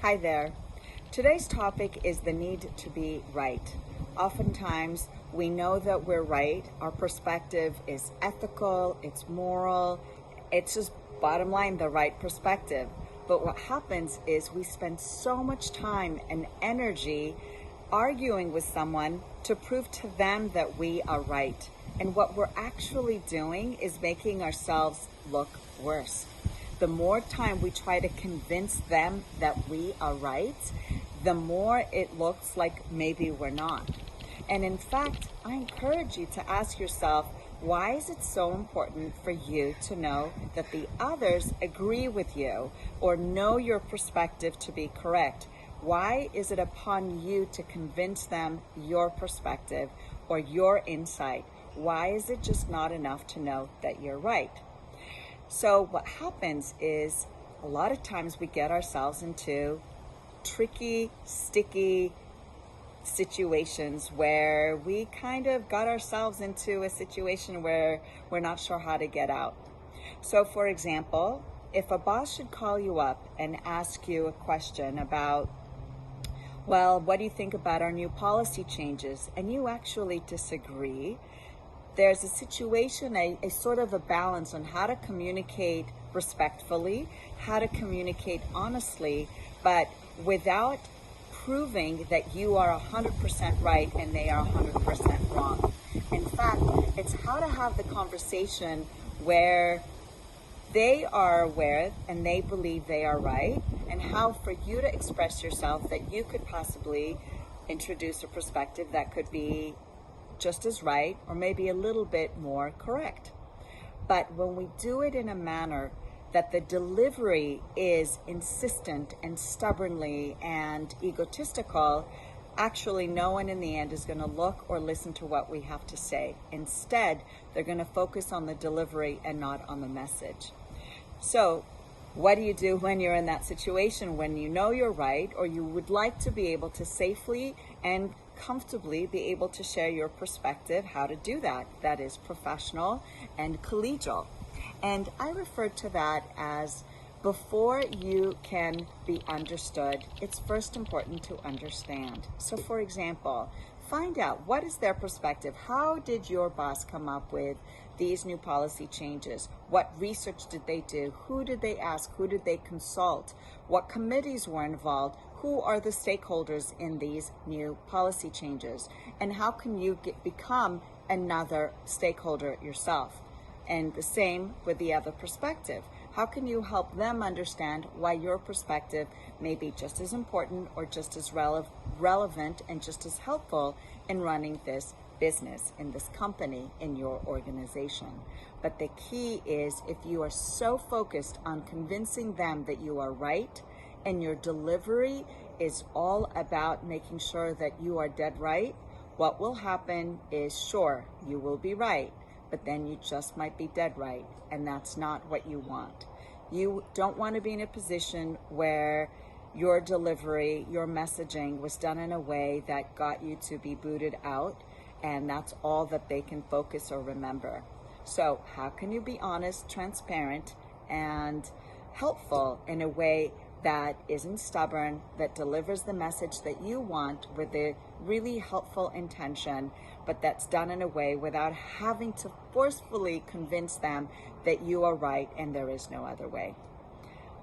Hi there. Today's topic is the need to be right. Oftentimes, we know that we're right. Our perspective is ethical, it's moral, it's just bottom line the right perspective. But what happens is we spend so much time and energy arguing with someone to prove to them that we are right. And what we're actually doing is making ourselves look worse. The more time we try to convince them that we are right, the more it looks like maybe we're not. And in fact, I encourage you to ask yourself, why is it so important for you to know that the others agree with you or know your perspective to be correct? Why is it upon you to convince them your perspective or your insight? Why is it just not enough to know that you're right? So what happens is a lot of times we get ourselves into tricky, sticky situations where we kind of got ourselves into a situation where we're not sure how to get out. So for example, if a boss should call you up and ask you a question about, well, what do you think about our new policy changes? And you actually disagree. There's a situation, a sort of a balance on how to communicate respectfully, how to communicate honestly, but without proving that you are 100% right and they are 100% wrong. In fact, it's how to have the conversation where they are aware and they believe they are right, and how for you to express yourself that you could possibly introduce a perspective that could be just as right or maybe a little bit more correct. But when we do it in a manner that the delivery is insistent and stubbornly and egotistical, actually no one in the end is going to look or listen to what we have to say. Instead, they're going to focus on the delivery and not on the message. So what do you do when you're in that situation, when you know you're right, or you would like to be able to safely and comfortably be able to share your perspective? How to do that? That is professional and collegial. And I refer to that as, before you can be understood, it's first important to understand. So for example, find out what is their perspective. How did your boss come up with these new policy changes? What research did they do? Who did they ask? Who did they consult? What committees were involved? Who are the stakeholders in these new policy changes? And how can you become another stakeholder yourself? And the same with the other perspective. How can you help them understand why your perspective may be just as important or just as relevant and just as helpful in running this business, in this company, in your organization? But the key is, if you are so focused on convincing them that you are right, and your delivery is all about making sure that you are dead right, what will happen is, sure, you will be right, but then you just might be dead right, and that's not what you want. You don't want to be in a position where your delivery, your messaging was done in a way that got you to be booted out, and that's all that they can focus or remember. So how can you be honest, transparent, and helpful in a way that isn't stubborn, that delivers the message that you want with a really helpful intention, but that's done in a way without having to forcefully convince them that you are right and there is no other way?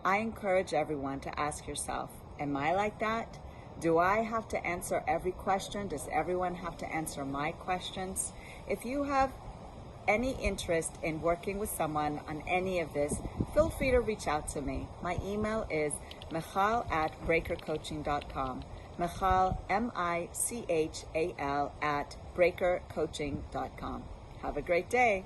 I encourage everyone to ask yourself, am I like that? Do I have to answer every question? Does everyone have to answer my questions? If you have any interest in working with someone on any of this, feel free to reach out to me. My email is michal@brakercoaching.com. Michal, Michal @brakercoaching.com. Have a great day.